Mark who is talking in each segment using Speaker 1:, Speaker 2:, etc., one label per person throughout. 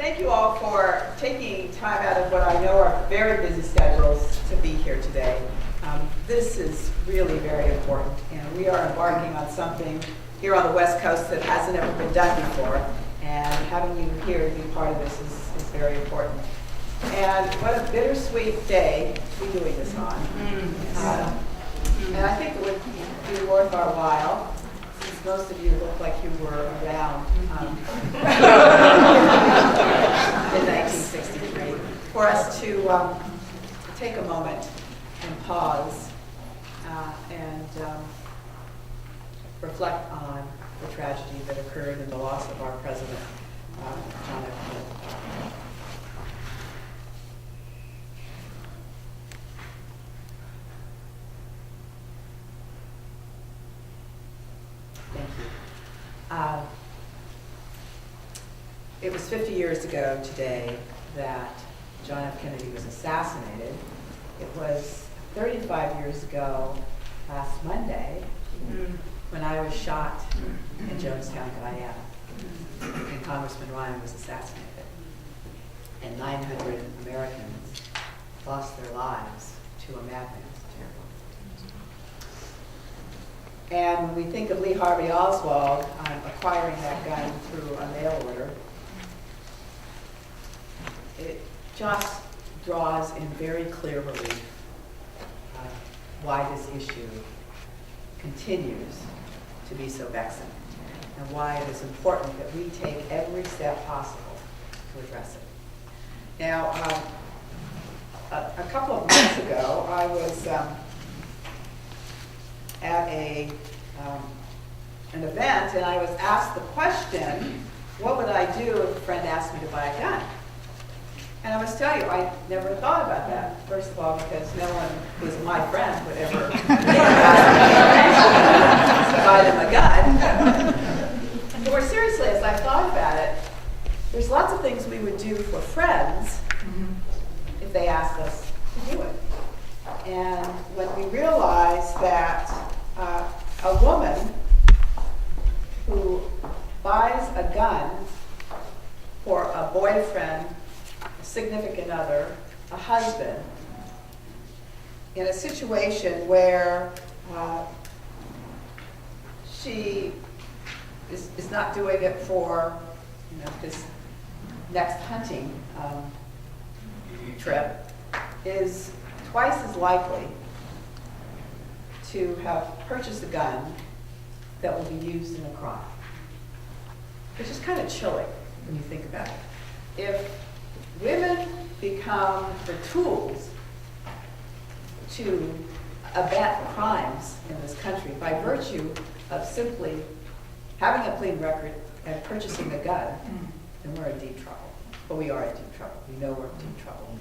Speaker 1: Thank you all for taking time out of what I know are very busy schedules to be here today. This is really very important, and we are embarking on something here on the West Coast that hasn't ever been done before, and having you here to be part of this is very important. And what a bittersweet day to be doing this on. And I think it would be worth our while, since most of you look like you were around in 1963, for us to take a moment and pause and reflect on the tragedy that occurred in the loss of our president, John F. Kennedy. Thank you. It was 50 years ago today that John F. Kennedy was assassinated. It was 35 years ago last Monday when I was shot in Jonestown, Guyana, and Congressman Ryan was assassinated. And 900 Americans lost their lives to a madman's terror. And when we think of Lee Harvey Oswald acquiring that gun through a mail order, it just draws in very clear relief why this issue continues to be so vexing and why it is important that we take every step possible to address it. Now, a couple of months ago, I was at an event, and I was asked the question, what would I do if a friend asked me to buy a gun? And I must tell you, I never thought about that. First of all, because no one who's my friend would ever buy them a gun. But more seriously, as I thought about it, there's lots of things we would do for friends if they asked us to do it. And when we realized that a woman who buys a gun for a boyfriend, a significant other, a husband, in a situation where she is not doing it for this next hunting trip, is twice as likely to have purchased a gun that will be used in a crime. It's just kind of chilling when you think about it. If women become the tools to abet crimes in this country by virtue of simply having a clean record and purchasing a gun, then we're in deep trouble. But we are in deep trouble. We know we're in deep trouble.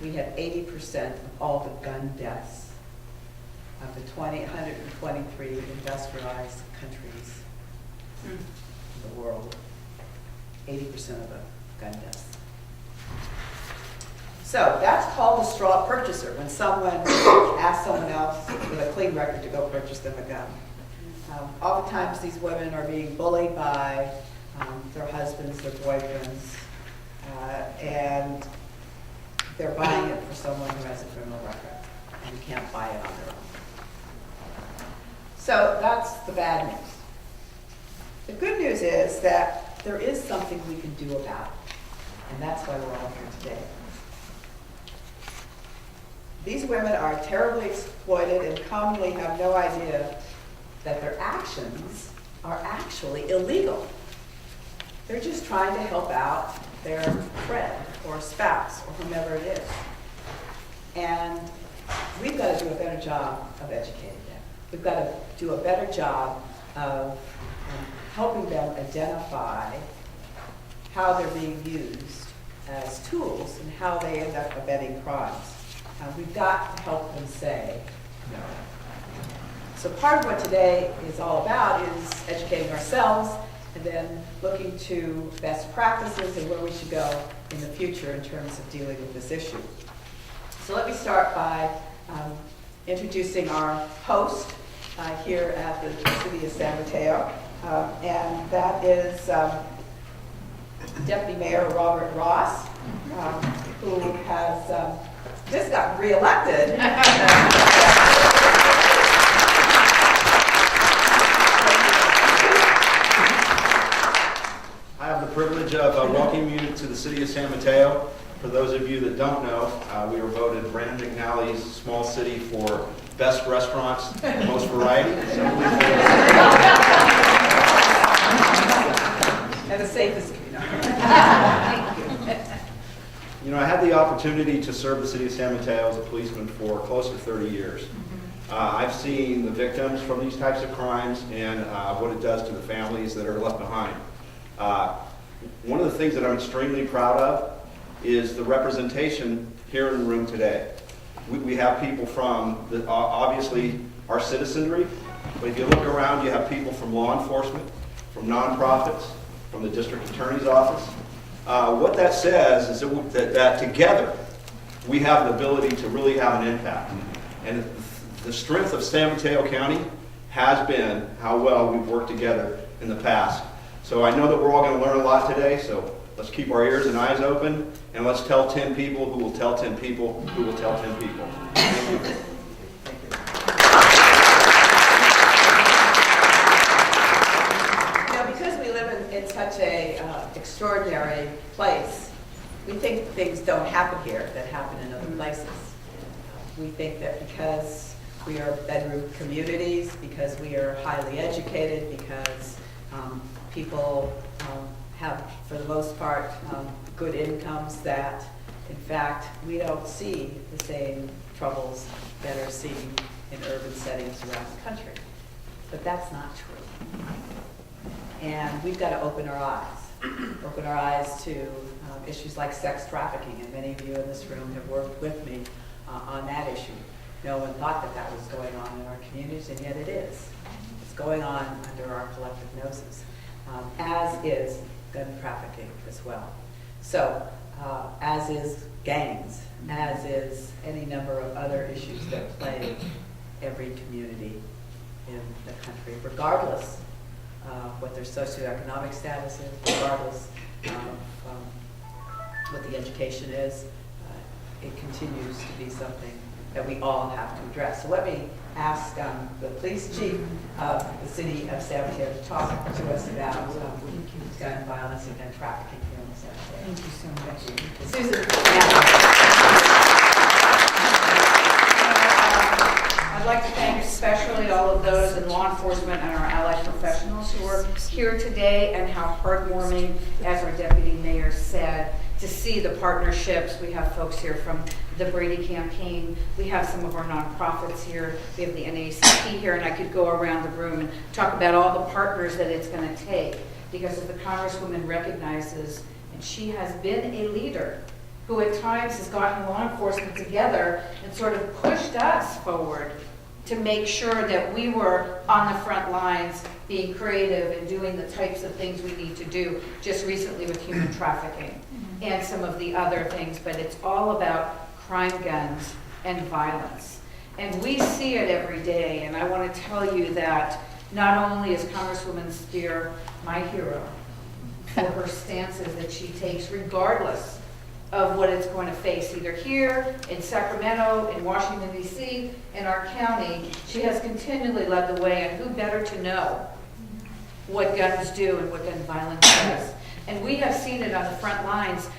Speaker 1: We had 80% of all the gun deaths of the 123 industrialized countries in the world. 80% of the gun deaths. So that's called a straw purchaser, when someone asks someone else with a clean record to go purchase them a gun. Oftentimes these women are being bullied by their husbands, their boyfriends, and they're buying it for someone who has a criminal record and can't buy it on their own. So that's the bad news. The good news is that there is something we can do about it, and that's why we're all here today. These women are terribly exploited and commonly have no idea that their actions are actually illegal. They're just trying to help out their friend or spouse or whomever it is. And we've got to do a better job of educating them. We've got to do a better job of helping them identify how they're being used as tools and how they end up abetting crimes. We've got to help them say no. So part of what today is all about is educating ourselves and then looking to best practices and where we should go in the future in terms of dealing with this issue. So let me start by introducing our host here at the City of San Mateo, and that is Deputy Mayor Robert Ross, who has just got reelected.
Speaker 2: I have the privilege of welcoming you to the city of San Mateo. For those of you that don't know, we were voted Brandon McNally's small city for best restaurants, most variety.
Speaker 1: And the safest community.
Speaker 2: You know, I had the opportunity to serve the city of San Mateo as a policeman for close to 30 years. I've seen the victims from these types of crimes and what it does to the families that are left behind. One of the things that I'm extremely proud of is the representation here in the room today. We have people from, obviously, our citizenry, but if you look around, you have people from law enforcement, from nonprofits, from the district attorney's office. What that says is that together we have the ability to really have an impact. And the strength of San Mateo County has been how well we've worked together in the past. So I know that we're all going to learn a lot today, so let's keep our ears and eyes open, and let's tell 10 people who will tell 10 people who will tell 10 people. Thank you.
Speaker 1: Because we live in such a extraordinary place, we think things don't happen here that happen in other places. We think that because we are bedroom communities, because we are highly educated, because people have, for the most part, good incomes, that, in fact, we don't see the same troubles that are seen in urban settings around the country. But that's not true. And we've got to open our eyes to issues like sex trafficking, and many of you in this room have worked with me on that issue. No one thought that that was going on in our communities, and yet it is. It's going on under our collective noses, as is gun trafficking as well. So, as is gangs, as is any number of other issues that plague every community in the country, regardless what their socioeconomic status is, regardless of what the education is. It continues to be something that we all have to address. So let me ask the police chief of the city of San Mateo to talk to us about gun violence and gun trafficking here in San Mateo.
Speaker 3: Thank you so much.
Speaker 1: Susan.
Speaker 3: I'd like to thank especially all of those in law enforcement and our allied professionals who are here today, and how heartwarming, as our deputy mayor said, to see the partnerships. We have folks here from the Brady campaign. We have some of our nonprofits here. We have the NAACP here, and I could go around the room and talk about all the partners that it's going to take, because as the Congresswoman recognizes, and she has been a leader who at times has gotten law enforcement together and sort of pushed us forward to make sure that we were on the front lines, being creative and doing the types of things we need to do, just recently with human trafficking and some of the other things. But it's all about crime guns and violence. And we see it every day, and I want to tell you that not only is Congresswoman Spear my hero for her stances that she takes regardless of what it's going to face, either here, in Sacramento, in Washington, D.C., in our county. She has continually led the way, and who better to know what guns do and what gun violence does. And we have seen it on the front lines,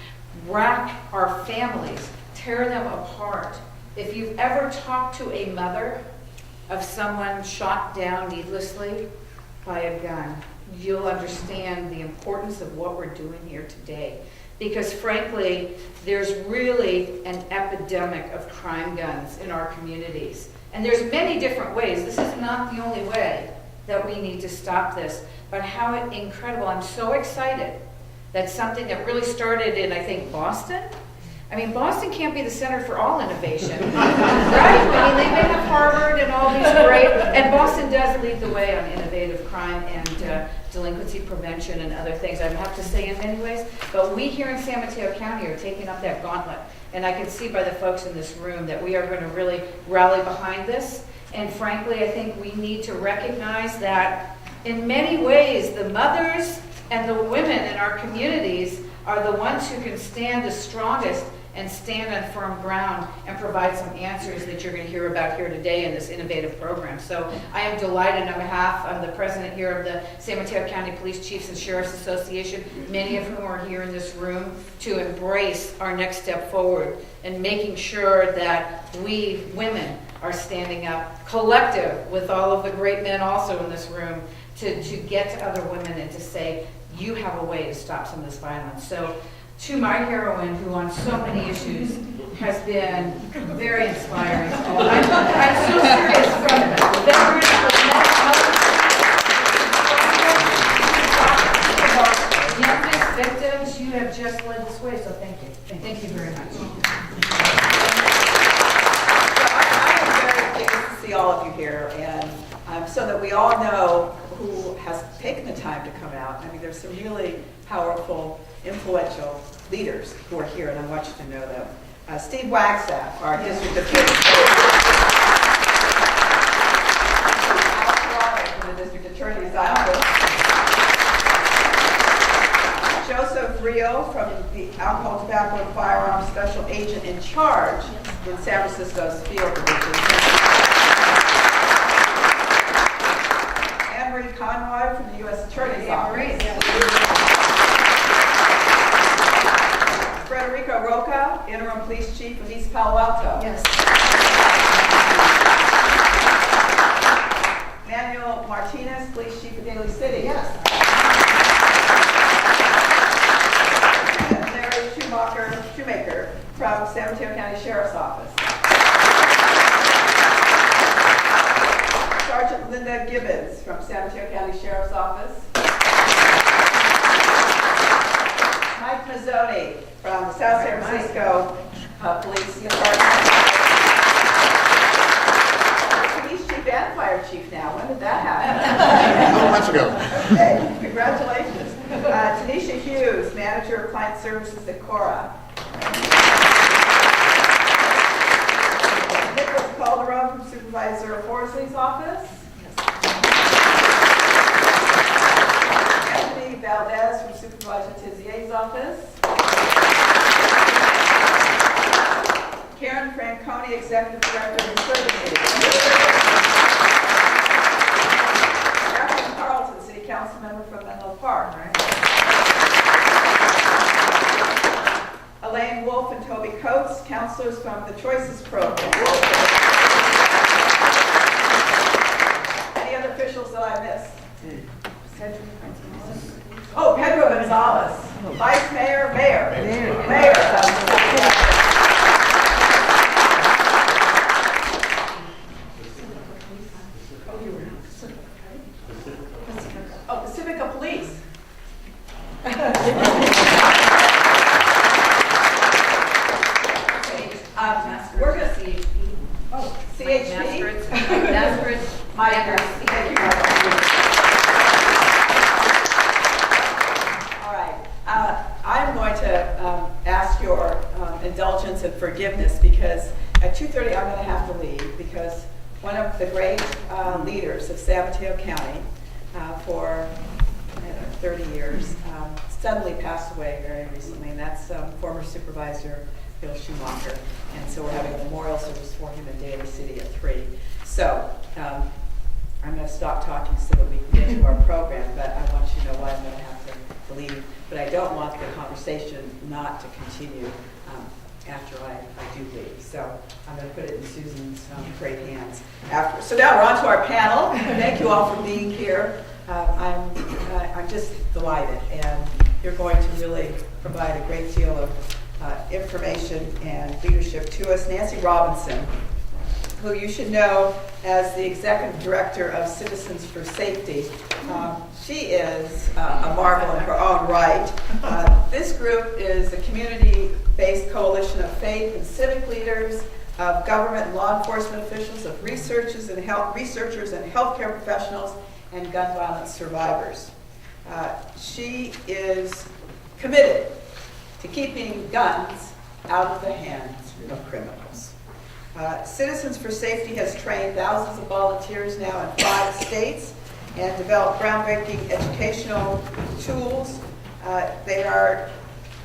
Speaker 3: rack our families, tear them apart. If you've ever talked to a mother of someone shot down needlessly by a gun, you'll understand the importance of what we're doing here today. Because frankly, there's really an epidemic of crime guns in our communities. And there's many different ways. This is not the only way that we need to stop this. But how incredible. I'm so excited that something that really started in, I think, Boston. I mean, Boston can't be the center for all innovation, right? I mean, they may have Harvard and all these great, and Boston does lead the way on innovative crime and delinquency prevention and other things, I have to say, in many ways. But we here in San Mateo County are taking up that gauntlet. And I can see by the folks in this room that we are going to really rally behind this. And frankly, I think we need to recognize that in many ways, the mothers And the women in our communities are the ones who can stand the strongest and stand on firm ground and provide some answers that you're going to hear about here today in this innovative program. So I am delighted on behalf of the president here of the San Mateo County Police Chiefs and Sheriffs Association, many of whom are here in this room, to embrace our next step forward and making sure that we women are standing up collective with all of the great men also in this room to get to other women and to say, you have a way to stop some of this violence. So to my heroine, who on so many issues has been very inspiring. I'm so serious, from veterans to mental health, youngest victims, you have just led this way, so thank you. Thank you very much.
Speaker 1: I am very pleased to see all of you here, and so that we all know who has taken the time to come out. I mean, there's some really powerful, influential leaders who are here, and I want you to know them. Steve Wagstaff, our district attorney. From the district attorney's office. Joseph Rio from the Alcohol, Tobacco, and Firearms Special Agent in Charge in San Francisco's Field Division. Anne-Marie Conroy from the U.S. Attorney's Office. Frederico Roca, Interim Police Chief of East Palo Alto.
Speaker 3: Yes.
Speaker 1: Manuel Martinez, Police Chief of Daly City.
Speaker 3: Yes.
Speaker 1: And Larry Shoemaker from San Mateo County Sheriff's Office. Sergeant Linda Gibbons from San Mateo County Sheriff's Office. Mike Mazzoni from the South San Francisco Police Department. Police Chief and Fire Chief now. When did that happen?
Speaker 4: 2 months ago.
Speaker 1: Okay, congratulations. Tanisha Hughes, Manager of Client Services at Cora. Nicholas Calderon from Supervisor of Horsley's office. Anthony Valdez from Supervisor Tizier's office. Karen Franconi, Executive Director of Services. Jacqueline Carlton, City Council Member from Menlo Park. Elaine Wolf and Toby Coates, counselors from the Choices Program. Any other officials that I missed? Oh, Pedro Gonzalez, Vice Mayor, Mayor. Oh, Pacifica Police. We're going to see. Oh, CHP. Mike, thank you. All right. I'm going to ask your indulgence and forgiveness because at 2:30 I'm going to have to leave because one of the great leaders of San Mateo County for 30 years suddenly passed away very recently, and that's former Supervisor Bill Schumacher. And so we're having a memorial service for him in Daly City at 3. So I'm going to stop talking so that we can get to our program, but I want you to know why I'm going to have to leave. But I don't want the conversation not to continue after I do leave. So I'm going to put it in Susan's great hands after. So now we're on to our panel. Thank you all for being here. I'm just delighted, and you're going to really provide a great deal of information and leadership to us. Nancy Robinson, who you should know as the Executive Director of Citizens for Safety. She is a marvel in her own right. This group is a community-based coalition of faith and civic leaders, of government and law enforcement officials, of researchers and healthcare professionals, and gun violence survivors. She is committed to keeping guns out of the hands of criminals. Citizens for Safety has trained thousands of volunteers now in 5 states and develop groundbreaking educational tools. They are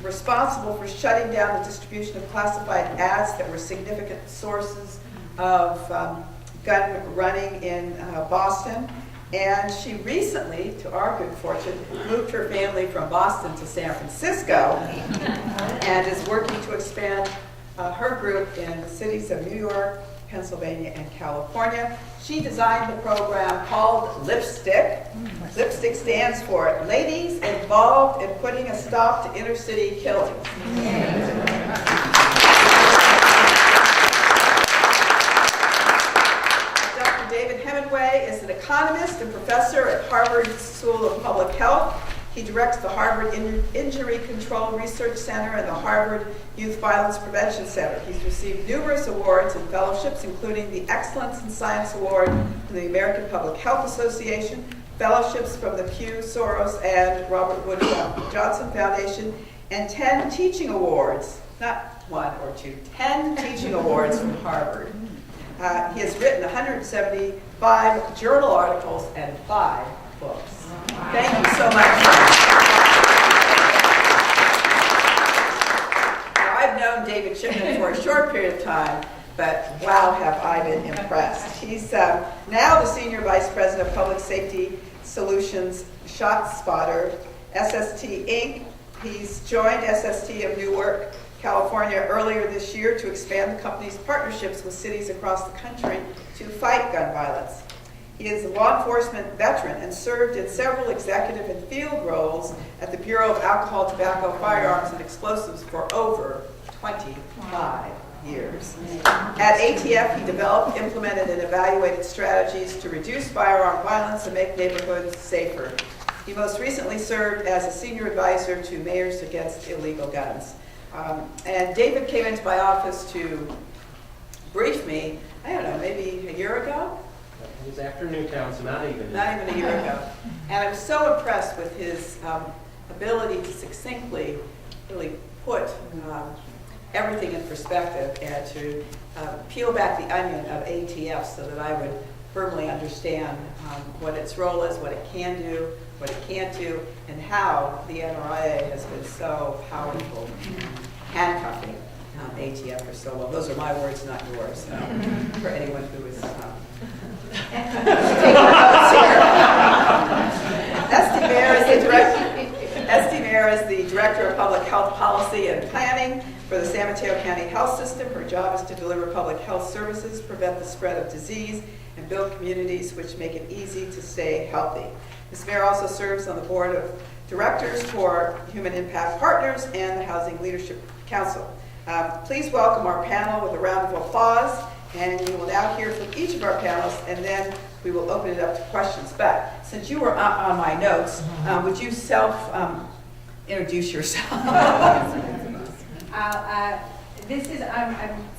Speaker 1: responsible for shutting down the distribution of classified ads that were significant sources of gun running in Boston. And she recently, to our good fortune, moved her family from Boston to San Francisco and is working to expand her group in the cities of New York, Pennsylvania, and California. She designed the program called Lipstick. Lipstick stands for Ladies Involved in Putting a Stop to Inner City Killings. Dr. David Hemingway is an economist and professor at Harvard School of Public Health. He directs the Harvard Injury Control Research Center and the Harvard Youth Violence Prevention Center. He's received numerous awards and fellowships, including the Excellence in Science Award from the American Public Health Association, fellowships from the Pew, Soros, and Robert Wood Johnson Foundation, and 10 teaching awards, not 1 or 2, 10 teaching awards from Harvard. He has written 175 journal articles and 5 books. Thank you so much. Now, I've known David Shipman for a short period of time, but wow, have I been impressed. He's now the Senior Vice President of Public Safety Solutions ShotSpotter, SST Inc. He's joined SST of Newark, California earlier this year to expand the company's partnerships with cities across the country to fight gun violence. He is a law enforcement veteran and served in several executive and field roles at the Bureau of Alcohol, Tobacco, Firearms, and Explosives for over 25 years. At ATF, he developed, implemented, and evaluated strategies to reduce firearm violence and make neighborhoods safer. He most recently served as a senior advisor to Mayors Against Illegal Guns. And David came into my office to brief me, I don't know, maybe a year ago?
Speaker 4: It was after Newtown, so not even
Speaker 1: a year ago. And I was so impressed with his ability to succinctly really put everything in perspective and to peel back the onion of ATF so that I would firmly understand what its role is, what it can do, what it can't do, and how the NRIA has been so powerful handcuffing ATF for so long. Those are my words, not yours, for anyone who is Esty Mayer is the Director of Public Health Policy and Planning for the San Mateo County Health System. Her job is to deliver public health services, prevent the spread of disease, and build communities which make it easy to stay healthy. Ms. Mayer also serves on the Board of Directors for Human Impact Partners and the Housing Leadership Council. Please welcome our panel with a round of applause. And you will now hear from each of our panelists, and then we will open it up to questions. But since you were on my notes, would you introduce yourself?
Speaker 5: I'm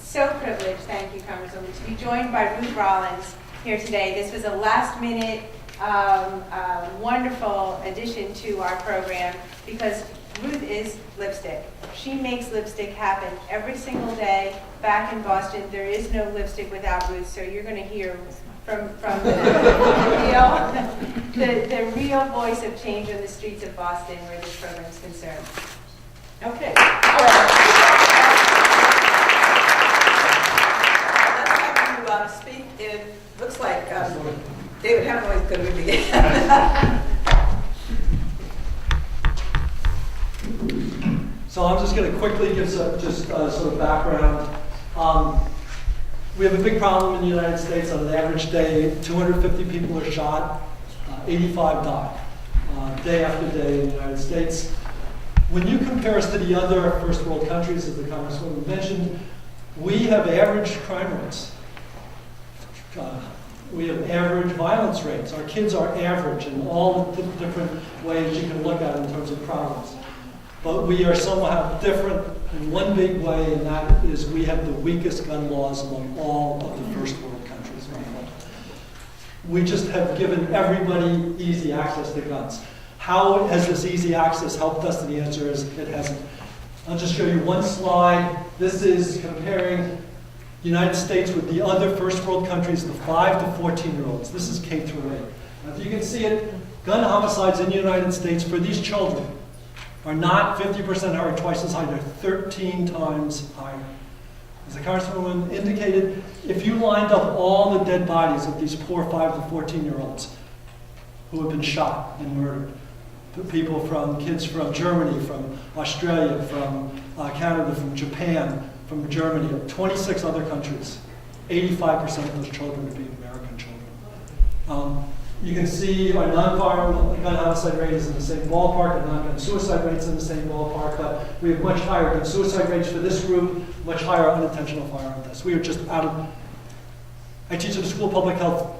Speaker 5: so privileged, thank you, Congresswoman, to be joined by Ruth Rollins here today. This was a last-minute, wonderful addition to our program because Ruth is lipstick. She makes lipstick happen every single day. Back in Boston, there is no lipstick without Ruth, so you're going to hear from the real voice of change on the streets of Boston where this program is concerned.
Speaker 1: Okay. Let's have you speak. It looks like David Hemingway is going to begin.
Speaker 6: So I'm just going to quickly give some sort of background. We have a big problem in the United States. On an average day, 250 people are shot, 85 die, day after day in the United States. When you compare us to the other first world countries, as the Congresswoman mentioned, we have average crime rates. We have average violence rates. Our kids are average in all the different ways you can look at it in terms of problems. But we are somehow different in one big way, and that is we have the weakest gun laws among all of the first world countries. We just have given everybody easy access to guns. How has this easy access helped us? And the answer is it hasn't. I'll just show you one slide. This is comparing the United States with the other first world countries, the 5 to 14-year-olds. This is K through 8. As you can see it, gun homicides in the United States for these children are not 50% higher, twice as high, they're 13 times higher. As the Congresswoman indicated, if you lined up all the dead bodies of these poor 5 to 14-year-olds who have been shot and murdered, people kids from Germany, from Australia, from Canada, from Japan, from Germany, 26 other countries, 85% of those children would be American children. You can see our non-firearm gun homicide rate is in the same ballpark, and non-gun suicide rates in the same ballpark, but we have much higher gun suicide rates for this group, much higher unintentional firearm deaths. We are just out of, I teach at the School of Public Health,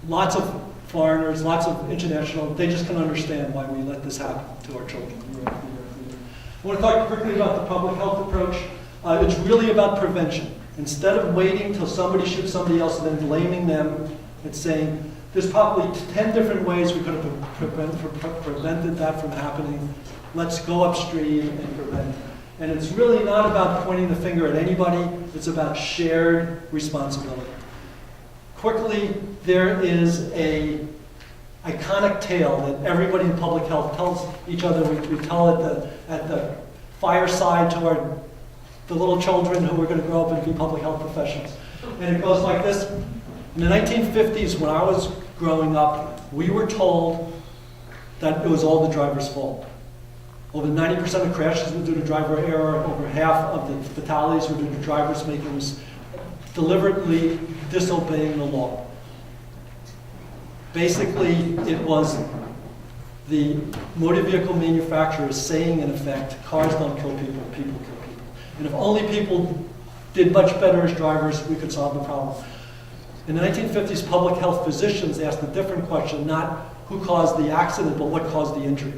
Speaker 6: lots of foreigners, lots of international, they just can understand why we let this happen to our children. I want to talk quickly about the public health approach. It's really about prevention. Instead of waiting till somebody shoots somebody else and then blaming them, it's saying there's probably 10 different ways we could have prevented that from happening. Let's go upstream and prevent it. And it's really not about pointing the finger at anybody, it's about shared responsibility. Quickly, there is a iconic tale that everybody in public health tells each other. We tell it at the fireside to the little children who are going to grow up and be public health professionals. And it goes like this. In the 1950s, when I was growing up, we were told that it was all the driver's fault. Over 90% of crashes were due to driver error. Over half of the fatalities were due to drivers deliberately disobeying the law. Basically, it was the motor vehicle manufacturers saying, in effect, cars don't kill people, people kill people. And if only people did much better as drivers, we could solve the problem. In the 1950s, public health physicians asked a different question, not who caused the accident, but what caused the injury.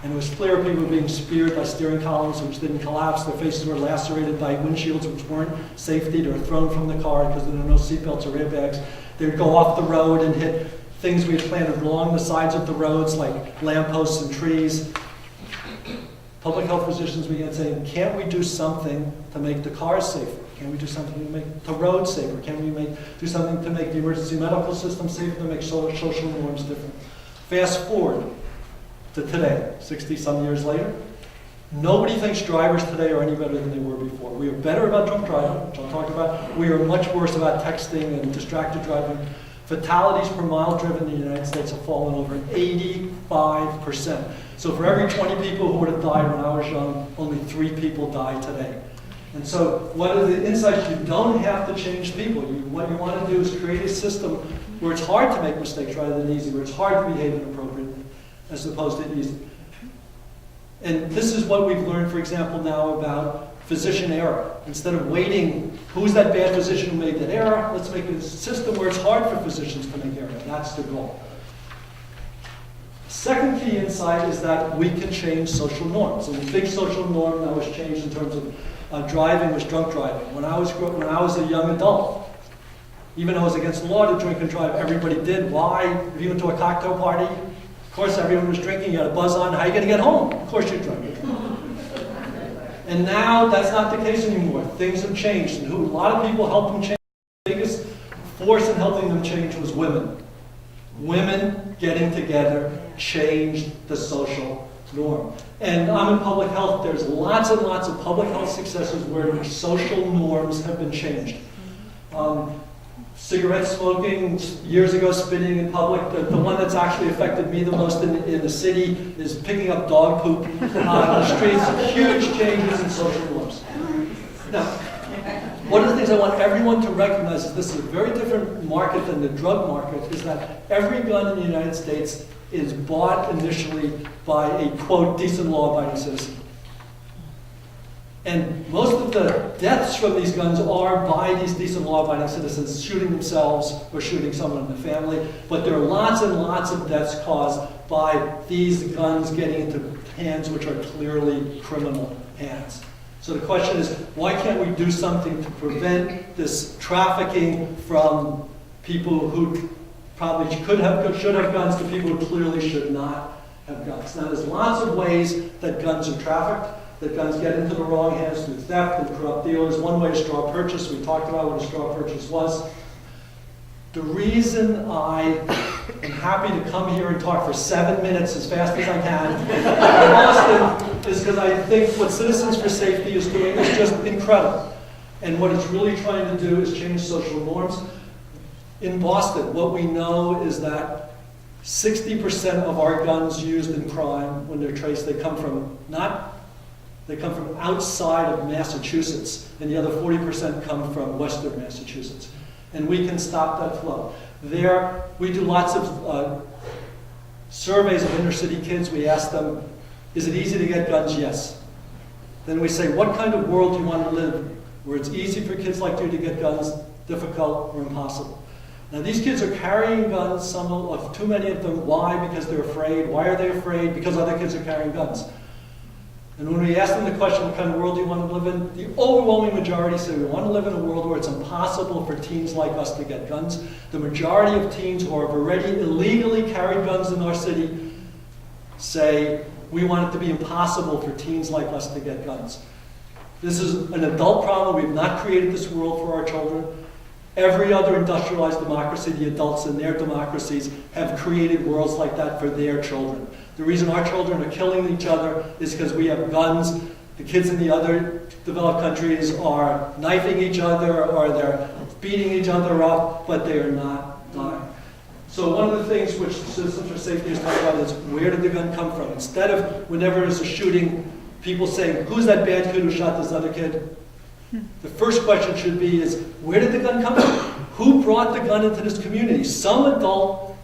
Speaker 6: And it was clear people were being speared by steering columns which didn't collapse, their faces were lacerated by windshields which weren't safety, they were thrown from the car because there were no seatbelts or airbags. They would go off the road and hit things we had planted along the sides of the roads, like lampposts and trees. Public health physicians began saying, can't we do something to make the cars safer? Can we do something to make the roads safer? Can we do something to make the emergency medical system safer, to make social norms different? Fast forward to today, 60-some years later. Nobody thinks drivers today are any better than they were before. We are better about drunk driving, which I'll talk about. We are much worse about texting and distracted driving. Fatalities per mile driven in the United States have fallen over 85%. So for every 20 people who would have died when I was young, only 3 people die today. And so what are the insights? You don't have to change people. What you want to do is create a system where it's hard to make mistakes rather than easy, where it's hard to behave inappropriately as opposed to easy. And this is what we've learned, for example, now about physician error. Instead of waiting, who's that bad physician who made that error? Let's make a system where it's hard for physicians to make error. That's the goal. Second key insight is that we can change social norms. And the big social norm that was changed in terms of driving was drunk driving. When I was a young adult, even though it was against the law to drink and drive, everybody did. Why? If you went to a cocktail party, of course everyone was drinking, you had a buzz on, how are you going to get home? Of course you're drunk. And now that's not the case anymore. Things have changed. And a lot of people helped them change. The biggest force in helping them change was women. Women getting together changed the social norm. And I'm in public health. There's lots and lots of public health successes where social norms have been changed. Cigarette smoking, years ago spitting in public. The one that's actually affected me the most in the city is picking up dog poop on the streets. Huge changes in social norms. Now, one of the things I want everyone to recognize is this is a very different market than the drug market, is that every gun in the United States is bought initially by a, quote, decent law-abiding citizen. And most of the deaths from these guns are by these decent law-abiding citizens shooting themselves or shooting someone in the family. But there are lots and lots of deaths caused by these guns getting into hands which are clearly criminal hands. So the question is, why can't we do something to prevent this trafficking from people who probably should have guns to people who clearly should not have guns? Now, there's lots of ways that guns are trafficked, that guns get into the wrong hands through theft and corrupt dealers. One way is straw purchase. We talked about what a straw purchase was. The reason I am happy to come here and talk for 7 minutes as fast as I can in Boston is because I think what Citizens for Safety is doing is just incredible. And what it's really trying to do is change social norms. In Boston, what we know is that 60% of our guns used in crime, when they're traced, they come from outside of Massachusetts, and the other 40% come from Western Massachusetts. And we can stop that flow. There, we do lots of surveys of inner city kids. We ask them, is it easy to get guns? Yes. Then we say, what kind of world do you want to live where it's easy for kids like you to get guns, difficult, or impossible? Now these kids are carrying guns, too many of them. Why? Because they're afraid. Why are they afraid? Because other kids are carrying guns. And when we ask them the question, what kind of world do you want to live in? The overwhelming majority say we want to live in a world where it's impossible for teens like us to get guns. The majority of teens who have already illegally carried guns in our city say we want it to be impossible for teens like us to get guns. This is an adult problem. We've not created this world for our children. Every other industrialized democracy, the adults in their democracies have created worlds like that for their children. The reason our children are killing each other is because we have guns. The kids in the other developed countries are knifing each other or they're beating each other up, but they are not dying. So one of the things which Citizens for Safety is talking about is where did the gun come from? Instead of whenever there's a shooting, people saying, who's that bad kid who shot this other kid? The first question should be is, where did the gun come from? Who brought the gun into this community? Some adult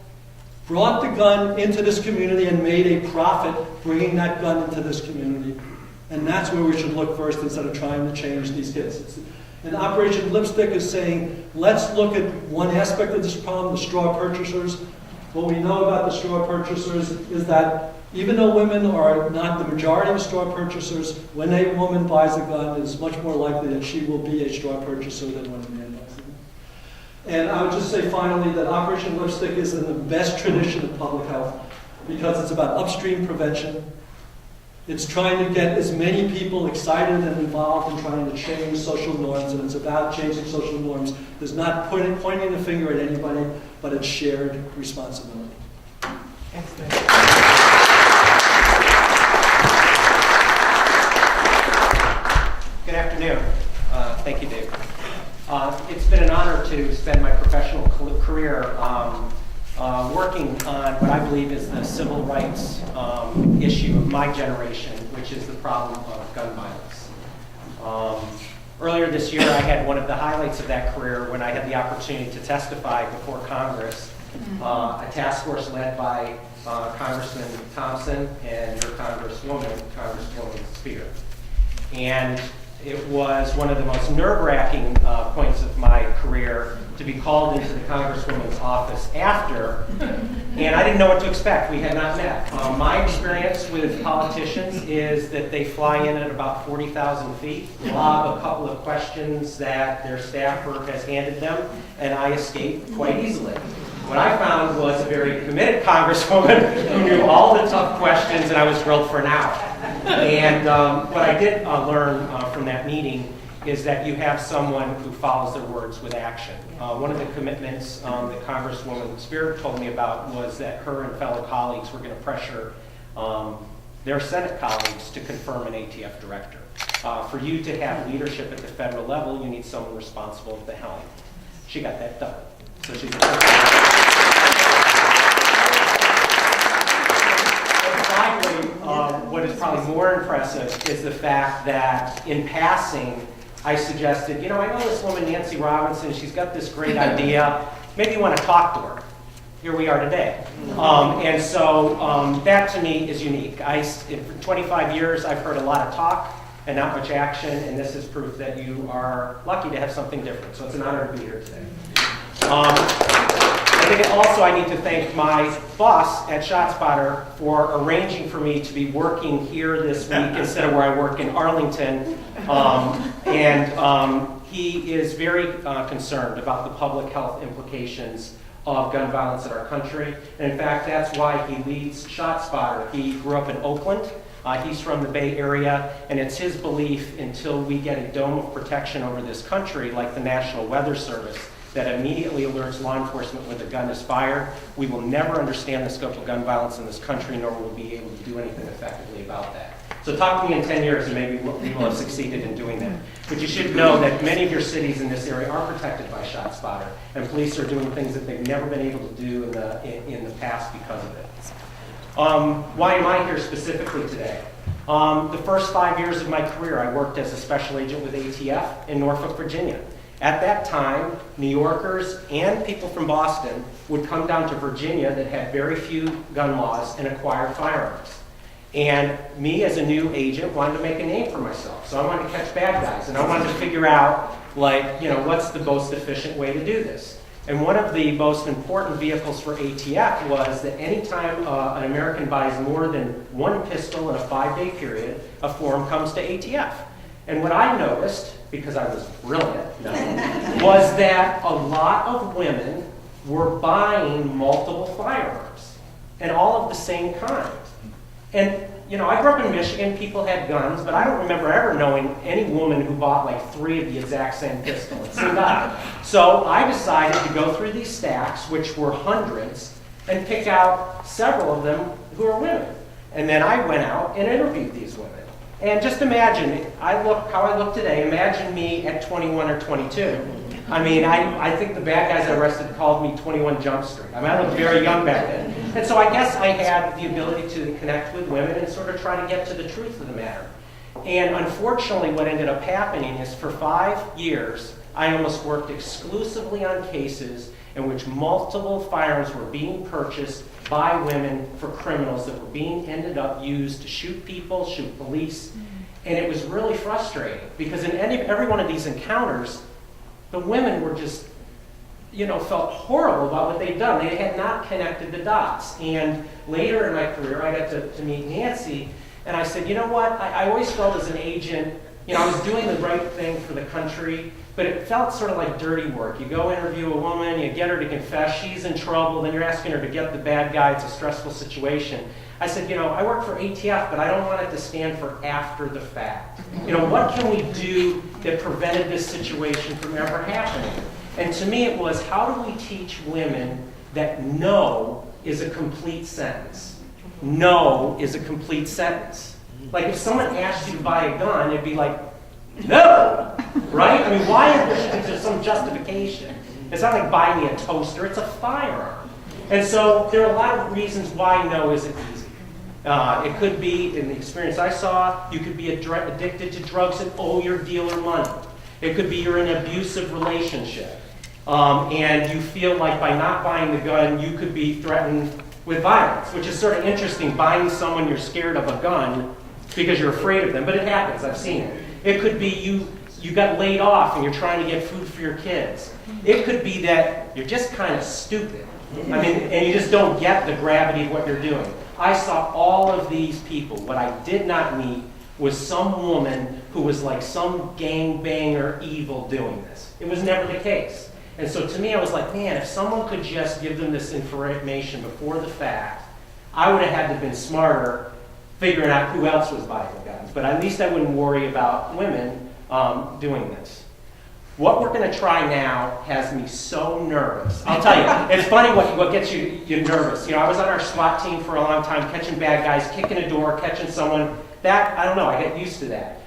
Speaker 6: brought the gun into this community and made a profit bringing that gun into this community. And that's where we should look first instead of trying to change these kids. And Operation Lipstick is saying, let's look at one aspect of this problem, the straw purchasers. What we know about the straw purchasers is that even though women are not the majority of straw purchasers, when a woman buys a gun, it's much more likely that she will be a straw purchaser than when a man buys a gun. And I would just say finally that Operation Lipstick is in the best tradition of public health because it's about upstream prevention. It's trying to get as many people excited and involved in trying to change social norms, and it's about changing social norms. It's not pointing the finger at anybody, but it's shared responsibility.
Speaker 4: Good afternoon. Thank you, Dave. It's been an honor to spend my professional career working on what I believe is the civil rights issue of my generation, which is the problem of gun violence. Earlier this year, I had one of the highlights of that career when I had the opportunity to testify before Congress, a task force led by Congressman Thompson and her Congresswoman Spear. And it was one of the most nerve-wracking points of my career to be called into the Congresswoman's office after, and I didn't know what to expect. We had not met. My experience with politicians is that they fly in at about 40,000 feet, lob a couple of questions that their staffer has handed them, and I escape quite easily. What I found was a very committed Congresswoman who knew all the tough questions, and I was grilled for an hour. And what I did learn from that meeting is that you have someone who follows their words with action. One of the commitments that Congresswoman Spear told me about was that her and fellow colleagues were going to pressure their Senate colleagues to confirm an ATF director. For you to have leadership at the federal level, you need someone responsible at the helm. She got that done. So she's finally, what is probably more impressive is the fact that in passing, I suggested, I know this woman, Nancy Robinson, she's got this great idea. Maybe you want to talk to her. Here we are today. And so that to me is unique. For 25 years, I've heard a lot of talk and not much action, and this is proof that you are lucky to have something different. So it's an honor to be here today. I think also I need to thank my boss at ShotSpotter for arranging for me to be working here this week instead of where I work in Arlington. He is very concerned about the public health implications of gun violence in our country. And in fact, that's why he leads ShotSpotter. He grew up in Oakland. He's from the Bay Area, and it's his belief until we get a dome of protection over this country, like the National Weather Service, that immediately alerts law enforcement when the gun is fired, we will never understand the scope of gun violence in this country, nor will we be able to do anything effectively about that. So talk to me in 10 years and maybe we will have succeeded in doing that. But you should know that many of your cities in this area are protected by ShotSpotter, and police are doing things that they've never been able to do in the past because of it. Why am I here specifically today? The first 5 years of my career, I worked as a special agent with ATF in Norfolk, Virginia. At that time, New Yorkers and people from Boston would come down to Virginia that had very few gun laws and acquire firearms. And me, as a new agent, wanted to make a name for myself. So I wanted to catch bad guys, and I wanted to figure out, what's the most efficient way to do this. And one of the most important vehicles for ATF was that anytime an American buys more than one pistol in a 5-day period, a form comes to ATF. And what I noticed, because I was brilliant, was that a lot of women were buying multiple firearms, and all of the same kind. And, I grew up in Michigan, people had guns, but I don't remember ever knowing any woman who bought like 3 of the exact same pistol. It seemed odd. So I decided to go through these stacks, which were hundreds, and pick out several of them who are women. And then I went out and interviewed these women. And just imagine, how I look today, imagine me at 21 or 22. I think the bad guys I arrested called me 21 Jump Street. I looked very young back then. And so I guess I had the ability to connect with women and sort of try to get to the truth of the matter. And unfortunately, what ended up happening is for 5 years, I almost worked exclusively on cases in which multiple firearms were being purchased by women for criminals that were ended up used to shoot people, shoot police. And it was really frustrating because in every one of these encounters, the women were just, felt horrible about what they'd done. They had not connected the dots. And later in my career, I got to meet Nancy, and I said, you know what? I always felt as an agent, I was doing the right thing for the country, but it felt sort of like dirty work. You go interview a woman, you get her to confess, she's in trouble, then you're asking her to get the bad guy. It's a stressful situation. I said, I work for ATF, but I don't want it to stand for after the fact. What can we do that prevented this situation from ever happening? And to me it was, how do we teach women that no is a complete sentence? No is a complete sentence. Like if someone asked you to buy a gun, it'd be like, no, right? Why is there some justification? It's not like buying me a toaster, it's a firearm. And so there are a lot of reasons why no isn't easy. It could be, in the experience I saw, you could be addicted to drugs and owe your dealer money. It could be you're in an abusive relationship. And you feel like by not buying the gun, you could be threatened with violence, which is sort of interesting, buying someone you're scared of a gun because you're afraid of them. But it happens, I've seen it. It could be you got laid off and you're trying to get food for your kids. It could be that you're just kind of stupid. And you just don't get the gravity of what you're doing. I saw all of these people. What I did not meet was some woman who was like some gangbanger evil doing this. It was never the case. And so to me, I was like, man, if someone could just give them this information before the fact, I would have had to have been smarter figuring out who else was buying the guns. But at least I wouldn't worry about women doing this. What we're going to try now has me so nervous. I'll tell you, it's funny what gets you nervous. I was on our SWAT team for a long time, catching bad guys, kicking a door, catching someone. That, I don't know, I get used to that.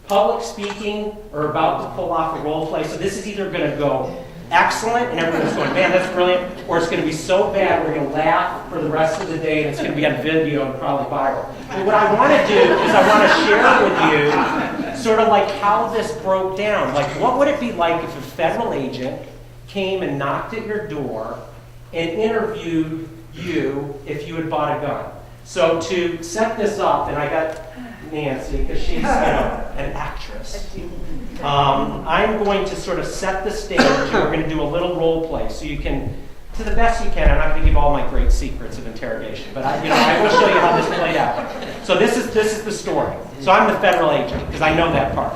Speaker 4: Public speaking or about to pull off a role play, so this is either going to go excellent and everyone's going, man, that's brilliant, or it's going to be so bad we're going to laugh for the rest of the day and it's going to be on video and probably viral. But what I want to do is I want to share with you sort of like how this broke down. Like, what would it be like if a federal agent came and knocked at your door and interviewed you if you had bought a gun? So to set this up, and I got Nancy, because she's an actress. I'm going to sort of set the stage, and we're going to do a little role play, so you can, to the best you can, I'm not going to give all my great secrets of interrogation, but I will show you how this played out. So this is the story. So I'm the federal agent, because I know that part.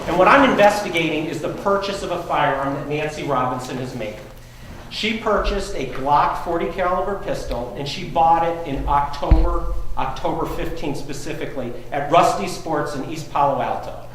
Speaker 4: And what I'm investigating is the purchase of a firearm that Nancy Robinson has made. She purchased a Glock 40 caliber pistol, and she bought it in October 15th specifically, at Rusty Sports in East Palo Alto.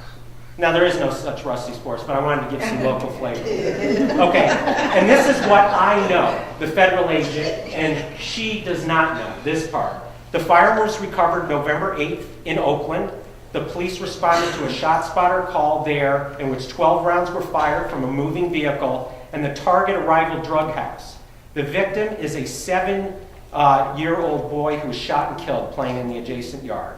Speaker 4: Now, there is no such Rusty Sports, but I wanted to give some local flavor. Okay, and this is what I know, the federal agent, and she does not know this part. The firearm was recovered November 8th in Oakland. The police responded to a shot spotter call there in which 12 rounds were fired from a moving vehicle and the target a rival drug house. The victim is a 7-year-old boy who was shot and killed playing in the adjacent yard.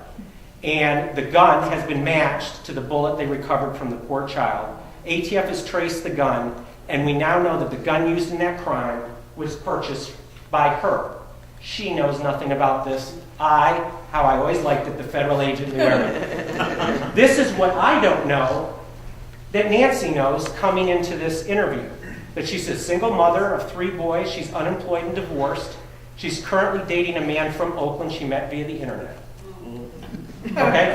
Speaker 4: And the gun has been matched to the bullet they recovered from the poor child. ATF has traced the gun, and we now know that the gun used in that crime was purchased by her. She knows nothing about this. How I always liked it, the federal agent knew everything. This is what I don't know that Nancy knows coming into this interview. That she's a single mother of 3 boys. She's unemployed and divorced. She's currently dating a man from Oakland she met via the internet. Okay?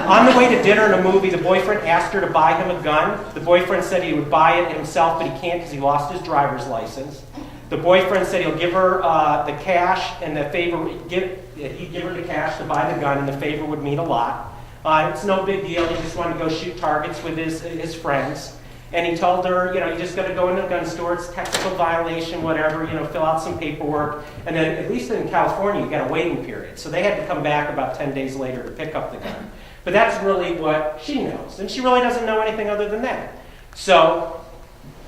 Speaker 4: On the way to dinner and a movie, the boyfriend asked her to buy him a gun. The boyfriend said he would buy it himself, but he can't because he lost his driver's license. The boyfriend said he'll give her the cash, and he'd give her the cash to buy the gun, and the favor would mean a lot. It's no big deal. He just wanted to go shoot targets with his friends. And he told her, you just got to go into a gun store. It's a technical violation, whatever. Fill out some paperwork. And then, at least in California, you got a waiting period. So they had to come back about 10 days later to pick up the gun. But that's really what she knows, and she really doesn't know anything other than that. So,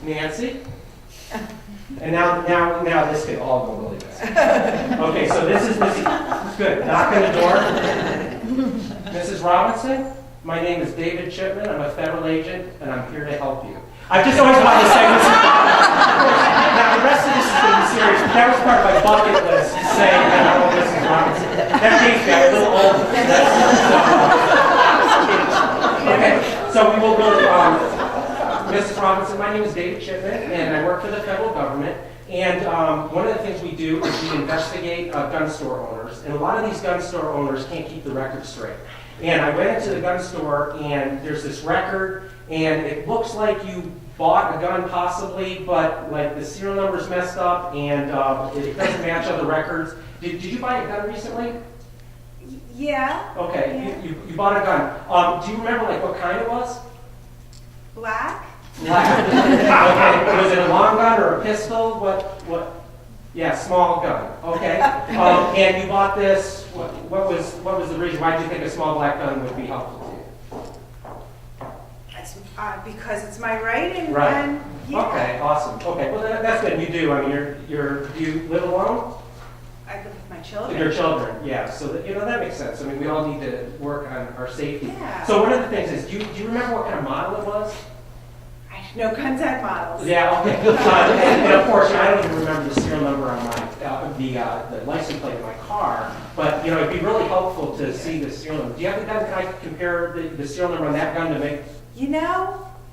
Speaker 4: Nancy. And now this could all go really bad. Okay, so this is good. Knock on the door. Mrs. Robinson, my name is David Chipman. I'm a federal agent, and I'm here to help you. I just always wanted to say this. Now, the rest of this is going to be serious, but that was part of my bucket list, saying that I know Mrs. Robinson. That dates me a little old. Okay, so we will go to Mrs. Robinson. My name is David Chipman, and I work for the federal government. And one of the things we do is we investigate gun store owners. And a lot of these gun store owners can't keep the record straight. And I went into the gun store, and there's this record, and it looks like you bought a gun possibly, but like the serial number's messed up, and it doesn't match other records. Did you buy a gun recently?
Speaker 5: Yeah.
Speaker 4: Okay,
Speaker 5: Yeah.
Speaker 4: You bought a gun. Do you remember like what kind it was?
Speaker 5: Black?
Speaker 4: Black. Okay, was it a long gun or a pistol? What? Yeah, small gun. Okay. And you bought this. What was the reason? Why did you think a small black gun would be helpful to you?
Speaker 5: It's, because it's my right and
Speaker 4: Right.
Speaker 5: yeah.
Speaker 4: Okay. Awesome. Okay. Well, that's good. You do. I mean, do you live alone?
Speaker 5: I live with my children.
Speaker 4: Your children. Yeah. So that that makes sense. I mean, we all need to work on our safety.
Speaker 5: Yeah.
Speaker 4: So one of the things is, do you remember what kind of model it was?
Speaker 5: No guns and models.
Speaker 4: Yeah, okay. And of course, I don't even remember the serial number on my the license plate of my car. But it'd be really helpful to see the serial number. Do you have the gun? Can I compare the serial number on that gun to make?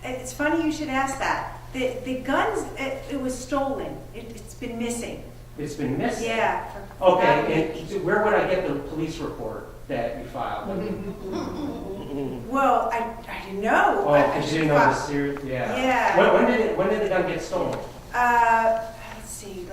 Speaker 5: It's funny you should ask that. The guns, it was stolen. It's been missing.
Speaker 4: It's been missing.
Speaker 5: Yeah.
Speaker 4: Okay. And where would I get the police report that you filed?
Speaker 5: Well, I didn't know.
Speaker 4: Oh, because you didn't know the serial. Yeah.
Speaker 5: Yeah.
Speaker 4: When did the gun get stolen?
Speaker 5: Let's see.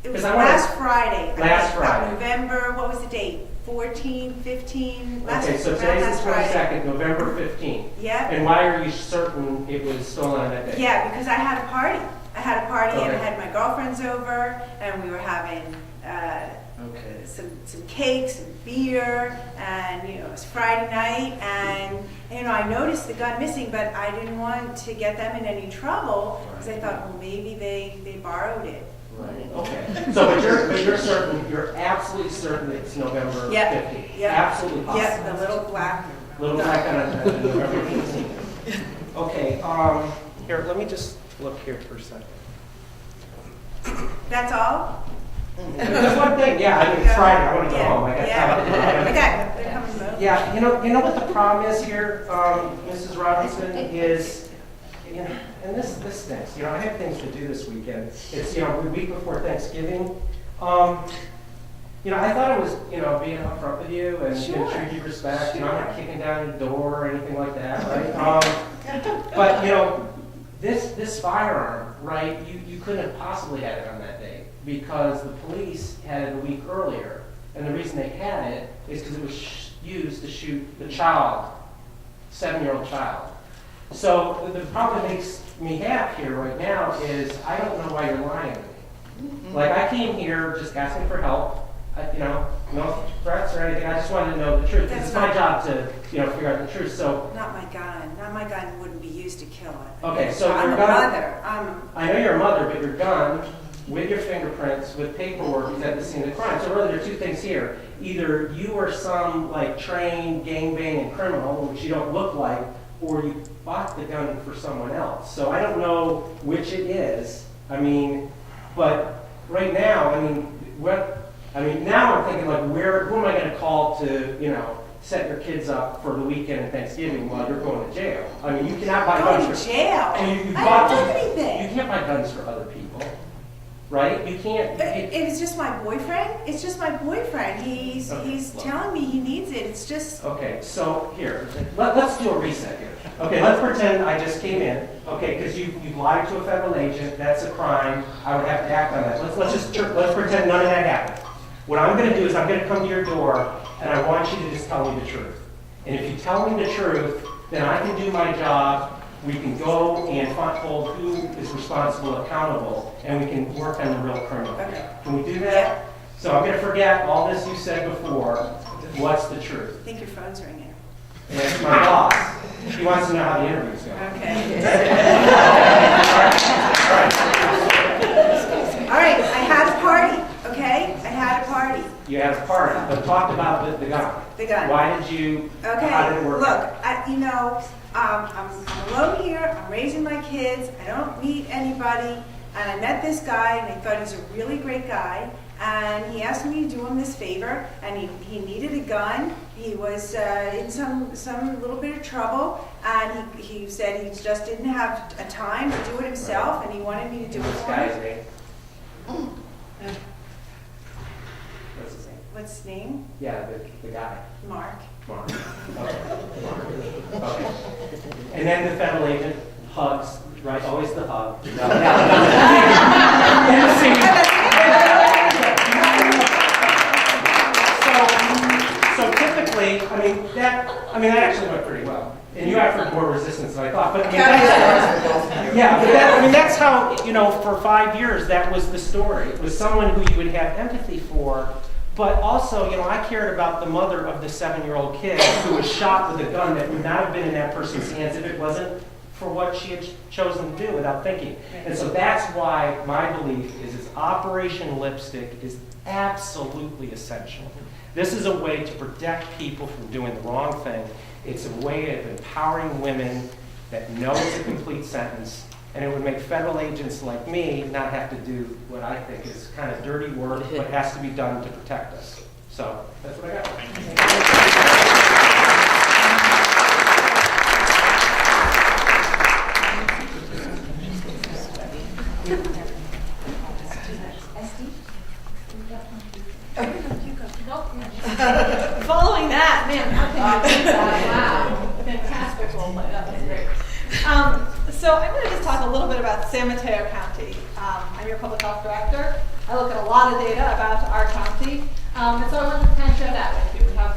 Speaker 5: It was
Speaker 4: 'Cause I
Speaker 5: last Friday. I
Speaker 4: Last
Speaker 5: think, about
Speaker 4: Friday.
Speaker 5: November. What was the date? 14, 15.
Speaker 4: Okay, so
Speaker 5: around
Speaker 4: today's
Speaker 5: last
Speaker 4: the
Speaker 5: Friday.
Speaker 4: 22nd, November 15th.
Speaker 5: Yep.
Speaker 4: And why are you certain it was stolen on that day?
Speaker 5: Yeah, because I had a party. And I
Speaker 4: Okay.
Speaker 5: had my girlfriends over, and we were having
Speaker 4: Okay.
Speaker 5: some cakes and beer, and it was Friday night, and I noticed the gun missing, but I didn't want to get them in any trouble because I thought, well, maybe they borrowed it.
Speaker 4: Right. Okay. So, but you're certain, you're absolutely certain that it's November 15th.
Speaker 5: Yep.
Speaker 4: Absolutely positive.
Speaker 5: Yep, the little black.
Speaker 4: Little black on November 15th. Okay. Here, let me just look here for a second.
Speaker 5: That's all?
Speaker 4: Just one thing. Yeah, I mean, it's Friday. I want to go home. I got
Speaker 5: Okay, they're coming both.
Speaker 4: Yeah, you know what the problem is here, Mrs. Robinson, is, and this stinks. I have things to do this weekend. It's, the week before Thanksgiving. I thought I was, being upfront with you and treat you respect. I'm not kicking down your door or anything like that, right? But, this firearm, right, you couldn't have possibly had it on that day because the police had it a week earlier. And the reason they had it is because it was used to shoot the child 7-year-old child. So the problem that makes me have here right now is I don't know why you're lying to me. Like, I came here just asking for help. No threats or anything. I just wanted to know the truth. It's my job to, figure out the truth. So.
Speaker 7: Not my gun. Not my gun wouldn't be used to kill it.
Speaker 4: Okay, so
Speaker 7: I'm
Speaker 4: your
Speaker 7: a
Speaker 4: gun.
Speaker 7: mother.
Speaker 4: I know you're a mother, but your gun, with your fingerprints, with paperwork, is at the scene of the crime. So really, there are two things here. Either you are some trained gangbanging criminal, which you don't look like, or you bought the gun for someone else. So I don't know which it is. But right now, now I'm thinking who am I going to call to, set your kids up for the weekend and Thanksgiving while you're going to jail? You cannot buy guns
Speaker 7: Going to jail?
Speaker 4: You
Speaker 7: I haven't
Speaker 4: bought
Speaker 7: done
Speaker 4: them.
Speaker 7: anything.
Speaker 4: You can't buy guns for other people, right? You can't.
Speaker 7: It was just my boyfriend. It's just my boyfriend. He's telling me he needs it. It's just.
Speaker 4: Okay, so here, let's do a reset here. Okay, let's pretend I just came in. Okay, because you lied to a federal agent. That's a crime. I would have to act on that. Let's pretend none of that happened. What I'm going to do is I'm going to come to your door and I want you to just tell me the truth. And if you tell me the truth, then I can do my job. We can go and hold who is responsible, accountable, and we can work on the real criminal.
Speaker 7: Okay.
Speaker 4: Can we do that?
Speaker 7: Yeah.
Speaker 4: So I'm going to forget all this you said before. What's the truth?
Speaker 7: I think your phone's ringing.
Speaker 4: And it's my boss. He wants to know how the interview's going.
Speaker 7: Okay.
Speaker 4: All right.
Speaker 7: All right. I had a party. Okay. I had a party.
Speaker 4: You had a party, but talk about the gun.
Speaker 7: The gun.
Speaker 4: Why did you?
Speaker 7: Okay.
Speaker 4: How did it work?
Speaker 7: Look, I'm alone here. I'm raising my kids. I don't meet anybody. And I met this guy, and I thought he was a really great guy. And he asked me to do him this favor, and he needed a gun. He was in some little bit of trouble, and he said he just didn't have a time to do it himself, and he wanted me to do it
Speaker 4: This
Speaker 7: for
Speaker 4: guy's
Speaker 7: him.
Speaker 4: name. What's his name?
Speaker 7: What's his name?
Speaker 4: Yeah, the guy.
Speaker 7: Mark.
Speaker 4: Mark. Okay. Mark. Okay. And then the federal agent hugs, right? Always the hug. So typically, that actually went pretty well. And you offered more resistance than I thought. But that's how, for 5 years, that was the story. It was someone who you would have empathy for. But also, I cared about the mother of the 7-year-old kid who was shot with a gun that would not have been in that person's hands if it wasn't for what she had chosen to do without thinking. And so that's why my belief is Operation Lipstick is absolutely essential. This is a way to protect people from doing the wrong thing. It's a way of empowering women that know it's a complete sentence, and it would make federal agents like me not have to do what I think is kind of dirty work, but has to be done to protect us. So that's what I got.
Speaker 8: Following that, man, how can you do that? Wow. Fantastic role play. That was great. So I'm going to just talk a little bit about San Mateo County. I'm your public health director. I look at a lot of data about our county. And so I wanted to kind of share that with you. We have,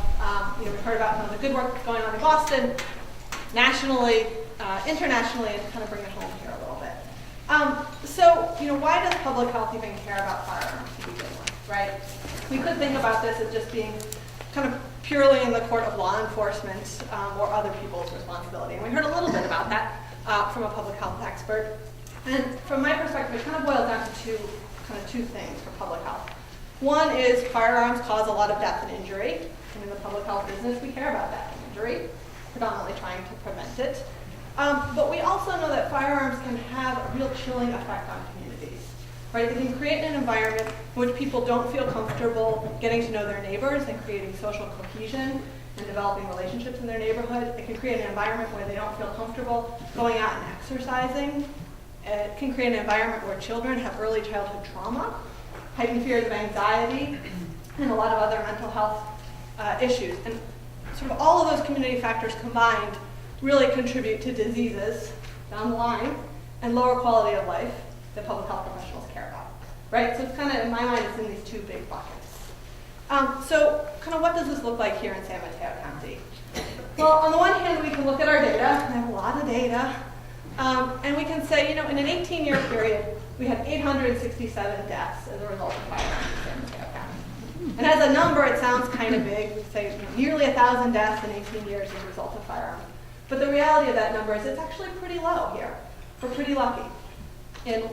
Speaker 8: we've heard about the good work that's going on in Boston, nationally, internationally, and kind of bring it home here a little bit. Why does public health even care about firearms to begin with, right? We could think about this as just being kind of purely in the court of law enforcement or other people's responsibility. And we heard a little bit about that from a public health expert. And from my perspective, it kind of boils down to two things for public health. One is firearms cause a lot of death and injury. And in the public health business, we care about death and injury, predominantly trying to prevent it. But we also know that firearms can have a real chilling effect on communities. Right? They can create an environment in which people don't feel comfortable getting to know their neighbors and creating social cohesion and developing relationships in their neighborhood. It can create an environment where they don't feel comfortable going out and exercising. It can create an environment where children have early childhood trauma, heightened fears of anxiety, and a lot of other mental health issues. And sort of all of those community factors combined really contribute to diseases down the line and lower quality of life that public health professionals care about, right? So it's kind of, in my mind, it's in these two big buckets. So kind of what does this look like here in San Mateo County? Well, on the one hand, we can look at our data, and I have a lot of data, and we can say, in an 18-year period, we had 867 deaths as a result of firearms in San Mateo County. And as a number, it sounds kind of big, say nearly 1,000 deaths in 18 years as a result of firearms. But the reality of that number is it's actually pretty low here. We're pretty lucky.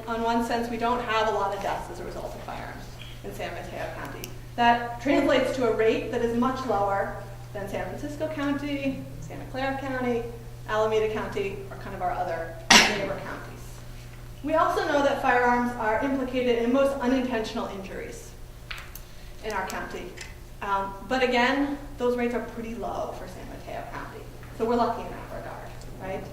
Speaker 8: On one sense, we don't have a lot of deaths as a result of firearms in San Mateo County. That translates to a rate that is much lower than San Francisco County, Santa Clara County, Alameda County, or kind of our other neighbor counties. We also know that firearms are implicated in most unintentional injuries in our county. But again, those rates are pretty low for San Mateo County. So we're lucky in that regard, right?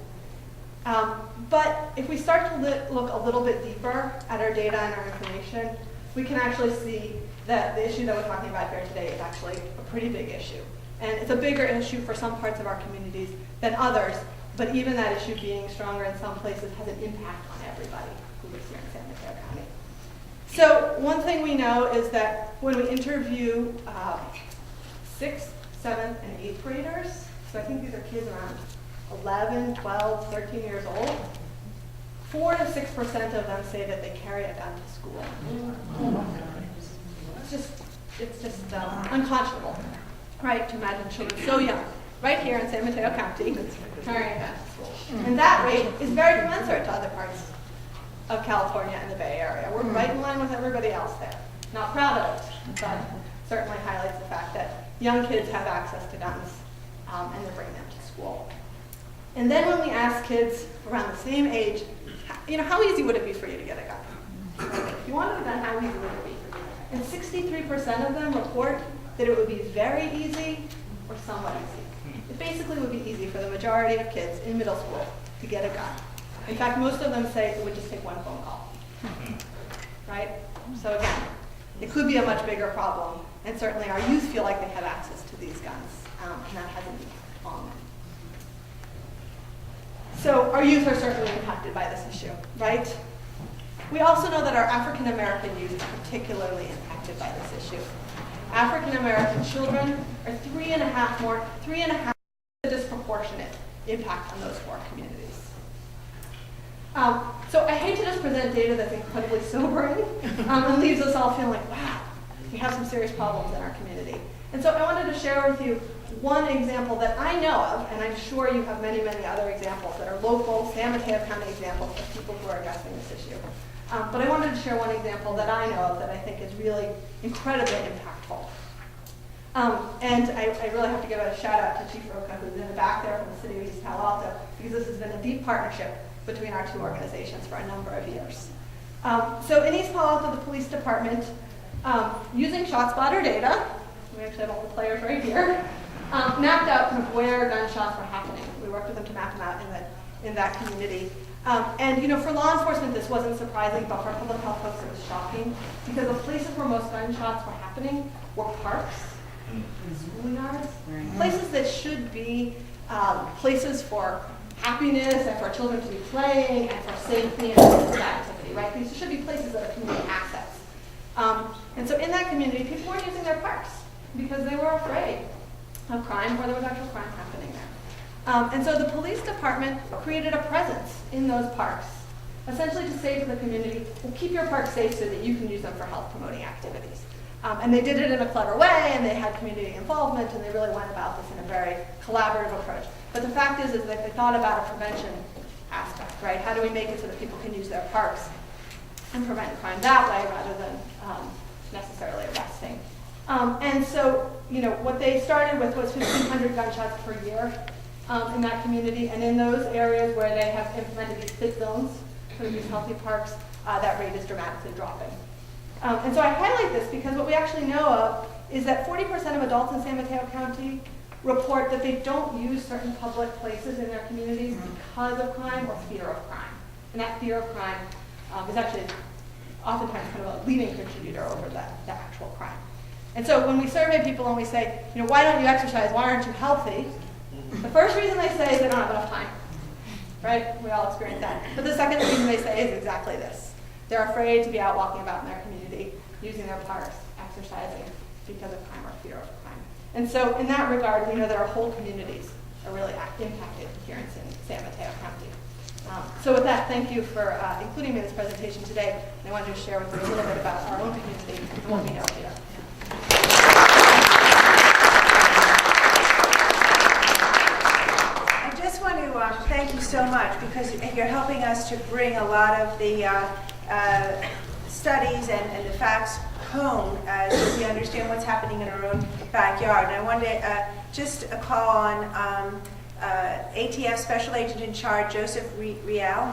Speaker 8: But if we start to look a little bit deeper at our data and our information, we can actually see that the issue that we're talking about here today is actually a pretty big issue. And it's a bigger issue for some parts of our communities than others, but even that issue being stronger in some places has an impact on everybody who lives here in San Mateo County. So one thing we know is that when we interview 6th, 7th, and 8th graders, so I think these are kids around 11, 12, 13 years old, 4 to 6% of them say that they carry a gun to school. It's just unconscionable, right, to imagine children so young, right here in San Mateo County, carrying a gun to school. And that rate is very commensurate to other parts of California and the Bay Area. We're right in line with everybody else there. Not proud of it, but certainly highlights the fact that young kids have access to guns and they bring them to school. And then when we ask kids around the same age, how easy would it be for you to get a gun? If you wanted a gun, how easy would it be? And 63% of them report that it would be very easy or somewhat easy. It basically would be easy for the majority of kids in middle school to get a gun. In fact, most of them say it would just take one phone call, right? So again, it could be a much bigger problem, and certainly our youth feel like they have access to these guns, and that has an impact on them. So our youth are certainly impacted by this issue, right? We also know that our African American youth are particularly impacted by this issue. African American children are 3.5 disproportionate impact on those 4 communities. So I hate to just present data that's incredibly sobering and leaves us all feeling like, wow, we have some serious problems in our community. And so I wanted to share with you one example that I know of, and I'm sure you have many, many other examples that are local, San Mateo County examples of people who are addressing this issue. But I wanted to share one example that I know of that I think is really incredibly impactful. And I really have to give a shout out to Chief Roca, who's in the back there from the city of East Palo Alto, because this has been a deep partnership between our 2 organizations for a number of years. So in East Palo Alto, the police department, using ShotSpotter data, we actually have all the players right here, mapped out kind of where gunshots were happening. We worked with them to map them out in that community. And for law enforcement, this wasn't surprising, but for public health folks, it was shocking because the places where most gunshots were happening were parks, schoolyards, places that should be places for happiness and for children to be playing and for safety and physical activity, right? These should be places that are community assets. And so in that community, people weren't using their parks because they were afraid of crime or there was actual crime happening there. And so the police department created a presence in those parks, essentially to say to the community, well, keep your parks safe so that you can use them for health promoting activities. And they did it in a clever way, and they had community involvement, and they really went about this in a very collaborative approach. But the fact is that they thought about a prevention aspect, right? How do we make it so that people can use their parks and prevent crime that way rather than necessarily arresting? And so, what they started with was 1,500 gunshots per year in that community, and in those areas where they have implemented these fit zones, so these healthy parks, that rate is dramatically dropping. And so I highlight this because what we actually know of is that 40% of adults in San Mateo County report that they don't use certain public places in their communities because of crime or fear of crime. And that fear of crime is actually oftentimes kind of a leading contributor over the actual crime. And so when we survey people and we say, why don't you exercise? Why aren't you healthy? The first reason they say is they don't have enough time, right? We all experience that. But the second reason they say is exactly this. They're afraid to be out walking about in their community, using their parks, exercising because of crime or fear of crime. And so in that regard, we know there are whole communities are really impacted here in San Mateo County. So with that, thank you for including me in this presentation today. And I wanted to share with you a little bit about our own community and what we know here.
Speaker 7: I just want to thank you so much because you're helping us to bring a lot of the studies and the facts home so we understand what's happening in our own backyard. And I wanted to just call on ATF Special Agent in Charge, Joseph Rial,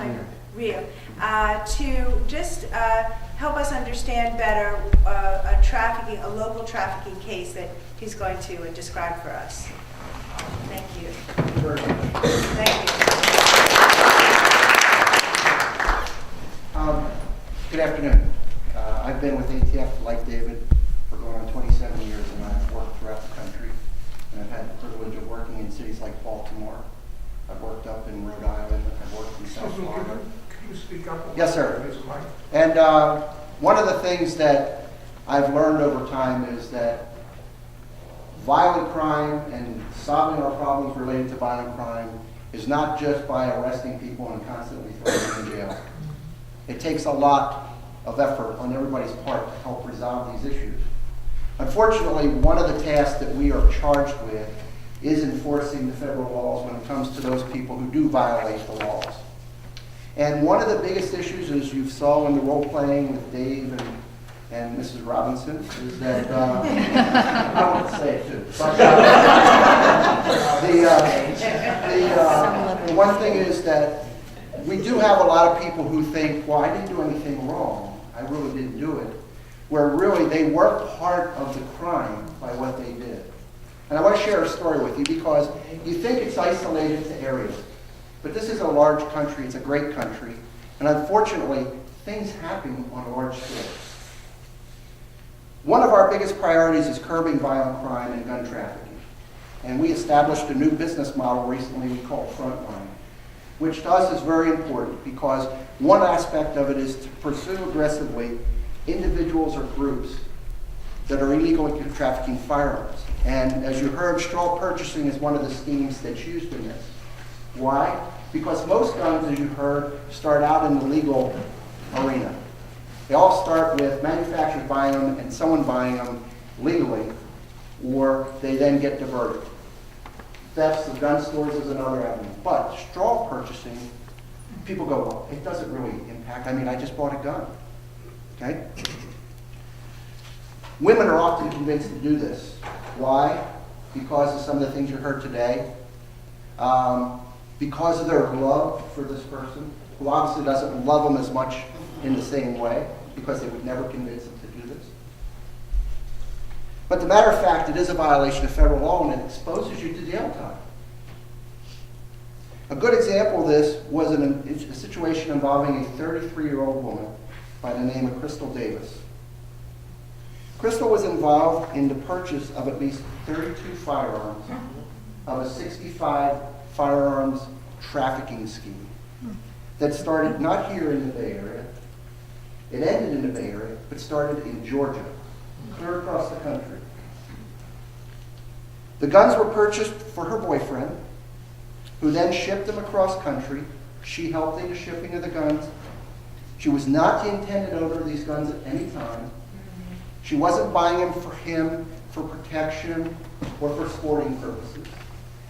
Speaker 7: to just help us understand better a local trafficking case that he's going to describe for us. Thank you. Thank you.
Speaker 9: Good afternoon. I've been with ATF, like David, for going on 27 years, and I've worked throughout the country. And I've had the privilege of working in cities like Baltimore. I've worked up in Rhode Island. I've worked in South Florida.
Speaker 10: Could you speak up?
Speaker 9: Yes, sir. And one of the things that I've learned over time is that violent crime and solving our problems related to violent crime is not just by arresting people and constantly throwing them in jail. It takes a lot of effort on everybody's part to help resolve these issues. Unfortunately, one of the tasks that we are charged with is enforcing the federal laws when it comes to those people who do violate the laws. And one of the biggest issues, as you saw in the role-playing with Dave and Mrs. Robinson, is that, I want to say it too, but the one thing is that we do have a lot of people who think, well, I didn't do anything wrong. I really didn't do it. Where really they were part of the crime by what they did. And I want to share a story with you because you think it's isolated to areas. But this is a large country, it's a great country, and unfortunately, things happen on a large scale. One of our biggest priorities is curbing violent crime and gun trafficking. And we established a new business model recently we call Frontline, which to us is very important because one aspect of it is to pursue aggressively individuals or groups that are illegally trafficking firearms. And as you heard, straw purchasing is one of the schemes that's used in this. Why? Because most guns, as you heard, start out in the legal arena. They all start with manufacturers buying them and someone buying them legally, or they then get diverted. Thefts of gun stores is another avenue. But straw purchasing, people go, well, it doesn't really impact. I mean, I just bought a gun. Okay? Women are often convinced to do this. Why? Because of some of the things you heard today. Because of their love for this person, who obviously doesn't love them as much in the same way, because they would never convince them to do this. But the matter of fact, it is a violation of federal law and it exposes you to jail time. A good example of this was a situation involving a 33-year-old woman by the name of Crystal Davis. Crystal was involved in the purchase of at least 32 firearms of a 65 firearms trafficking scheme that started not here in the Bay Area, it ended in the Bay Area, but started in Georgia, clear across the country. The guns were purchased for her boyfriend, who then shipped them across country. She helped in the shipping of the guns. She was not the intended owner of these guns at any time. She wasn't buying them for him for protection or for sporting purposes,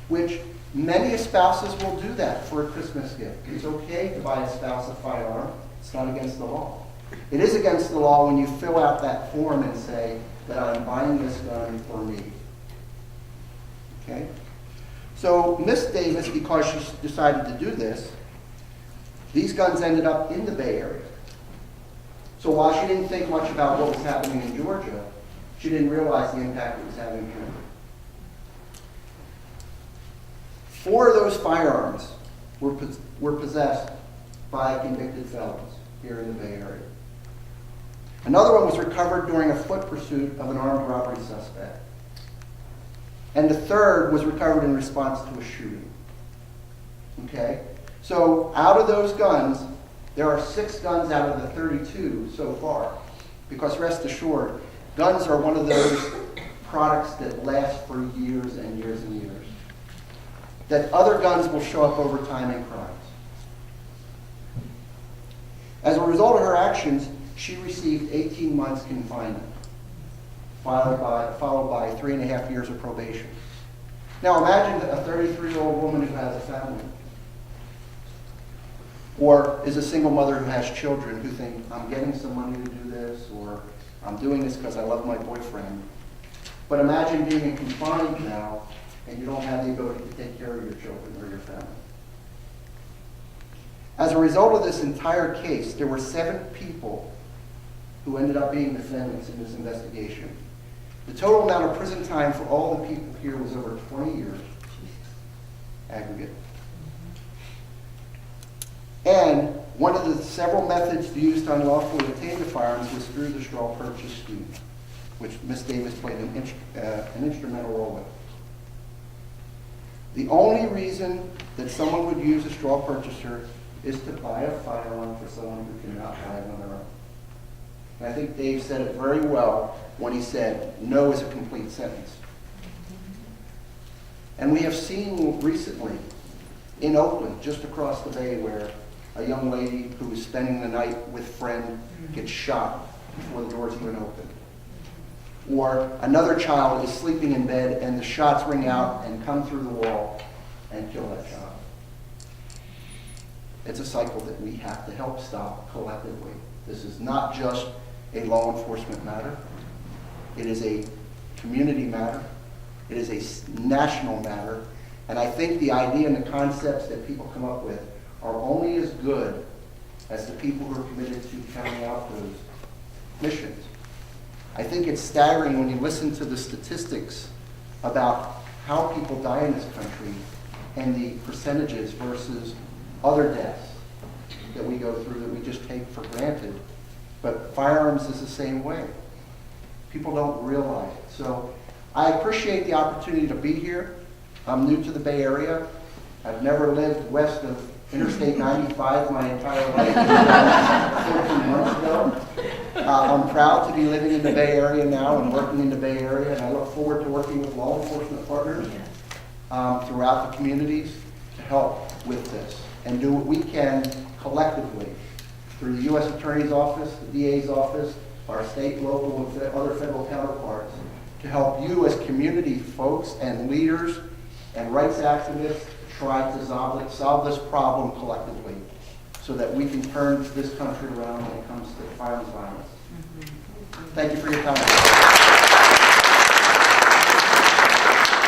Speaker 9: which many spouses will do that for a Christmas gift. It's okay to buy a spouse a firearm. It's not against the law. It is against the law when you fill out that form and say that I'm buying this gun for me. Okay? So Miss Davis, because she decided to do this, these guns ended up in the Bay Area. So while she didn't think much about what was happening in Georgia, she didn't realize the impact it was having here. 4 of those firearms were possessed by convicted felons here in the Bay Area. Another one was recovered during a foot pursuit of an armed robbery suspect. And the third was recovered in response to a shooting. Okay? So out of those guns, there are 6 guns out of the 32 so far. Because rest assured, guns are one of those products that last for years and years and years. that other guns will show up over time in crimes. As a result of her actions, she received 18 months confinement, followed by 3.5 years of probation. Now imagine a 33-year-old woman who has a family, or is a single mother who has children who think, I'm getting some money to do this, or I'm doing this because I love my boyfriend. But imagine being in confinement now and you don't have the ability to take care of your children or your family. As a result of this entire case, there were 7 people who ended up being defendants in this investigation. The total amount of prison time for all the people here was over 20 years aggregate. And one of the several methods used to unlawfully obtain the firearms was through the straw purchase scheme, which Ms. Davis played an instrumental role in. The only reason that someone would use a straw purchaser is to buy a firearm for someone who cannot buy it on their own. And I think Dave said it very well when he said, no is a complete sentence. And we have seen recently in Oakland, just across the bay, where a young lady who was spending the night with a friend gets shot before the doors even open. Or another child is sleeping in bed and the shots ring out and come through the wall and kill that child. It's a cycle that we have to help stop collectively. This is not just a law enforcement matter. It is a community matter. It is a national matter. And I think the idea and the concepts that people come up with are only as good as the people who are committed to carrying out those missions. I think it's staggering when you listen to the statistics about how people die in this country and the percentages versus other deaths that we go through that we just take for granted. But firearms is the same way. People don't realize it. So I appreciate the opportunity to be here. I'm new to the Bay Area. I've never lived west of Interstate 95 my entire life. 14 months ago. I'm proud to be living in the Bay Area now and working in the Bay Area, and I look forward to working with law enforcement partners throughout the communities to help with this and do what we can collectively through the U.S. Attorney's Office, the DA's office, our state, local, and other federal counterparts to help you as community folks and leaders and rights activists try to solve this problem collectively so that we can turn this country around when it comes to firearms violence. Thank you for your time.